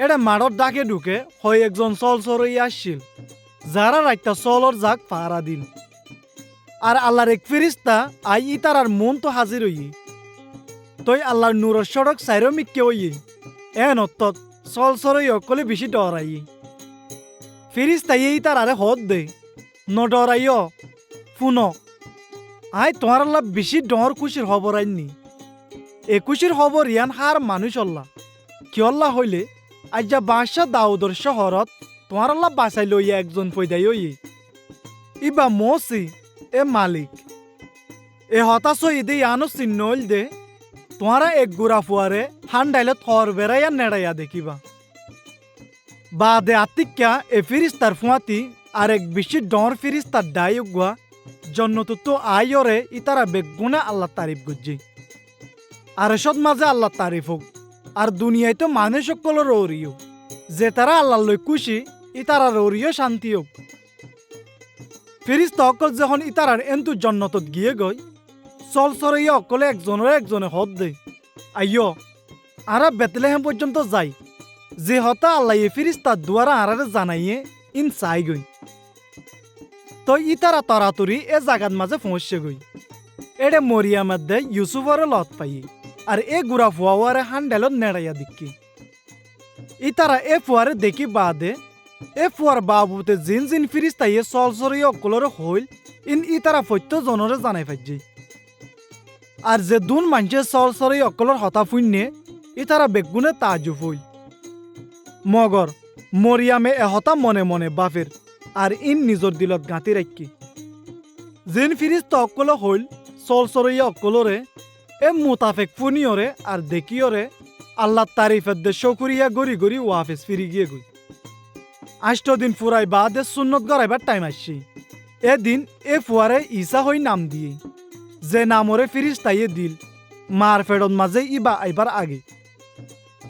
এটা মাঠর ডাকে ঢুকে হয় একজন চল চরই আসছিল, যারা রাইতা চলর যাক পাহারা দিল। আর আল্লাহর এক ফিরিস্তা আই ইতারার মন তো হাজির হই, তই আল্লাহর নূরের সড়ক সাইরো মিক্কে হই এন অত্তত চল চরই অকলে বেশি ডরাই। ফিরিস্তা ইতার আরে হদ দে ন ডরাইও ফুন আই তোমার আল্লাহ বেশি ডর খুশির খবর আইননি। এ খুশির খবর ইয়ান হার মানুষ আল্লাহ কি আল্লাহ হইলে আজ যা বাদশাহ দাউদর শহরত তোমার আল্লাহ বাঁচাই লইয়া একজন পয়দাই হই ইবা মসি এ মালিক এ হতাশ দে ইয়ানো চিহ্ন হইল দে তোমারা এক গুড়া ফুয়ারে হান্ডাইলে থর বেড়াইয়া নেড়াইয়া দেখিবা বা দে আতিকা এ ফিরিস্তার ফুয়াতি আর এক বেশি ডর ফিরিস্তার ডাই উগুয়া জন্নত তো আইরে ইতারা বেগুনা আল্লাহ তারিফ গুজি আর এসব মাঝে আল্লাহ তারিফ হোক। আর দুনিয়ায় তো মানুষ সকলের রৌরিও যে তারা আল্লাহ লই খুশি ইতারা রৌরিও শান্তি হোক। ফিরিস্তা অকল যখন ইতারার এন্তু জন্নতত গিয়ে গই চল চরইয়া অকলে একজনের একজনে হদ দে আইয় আরা বেতলেহেম পর্যন্ত যাই যে হতা আল্লাহ এ ফিরিস্তার দুয়ারা আরারে জানাইয়ে ইন চাই গই। তো ইতারা তরাতরি এ জাগাত মাঝে পৌঁছে গই। এডে মরিয়ার মধ্যে ইউসুফরে লত পাই আর এ গুড়া ফুয়ারে হান্ডেলত নেড়াইয়া দিকি। ইতারা এ ফুয়ারে দেখি বাদে এ ফুয়ার বাবুতে জিন জিন ফিরিস্তাইয়ে চল চরইয়া অকলরে হইল ইন ইতারা ফত্য জনরে জানাই পাইজি। আর যে দুন মানুষে চল চরই অকলর হতা ফুন্যে ইতারা বেগুনে তাজুব হইল। মগর মরিয়ামে এহতা মনে মনে বাফের আর ইন নিজর দিলত গাঁতি রাখি জিন ফিরিস্তা অকল হইল চল চরইয়া অকলরে এ মুতাফেক ফুনিয়রে আর দেখিয়রে আল্লাহ তারিফের দে শকুরিয়া গড়ি গড়ি ওয়াফেস ফিরি গিয়ে গই। 8 দিন ফুরাই বাদে সুন্নত গড়াইবার টাইম আসছি। এদিন এ ফুয়ারে ঈসা হই নাম দিয়ে যে নামরে ফিরিস্তাইয়ে দিল মার ফেরত মাঝে ইবা আইবার আগে।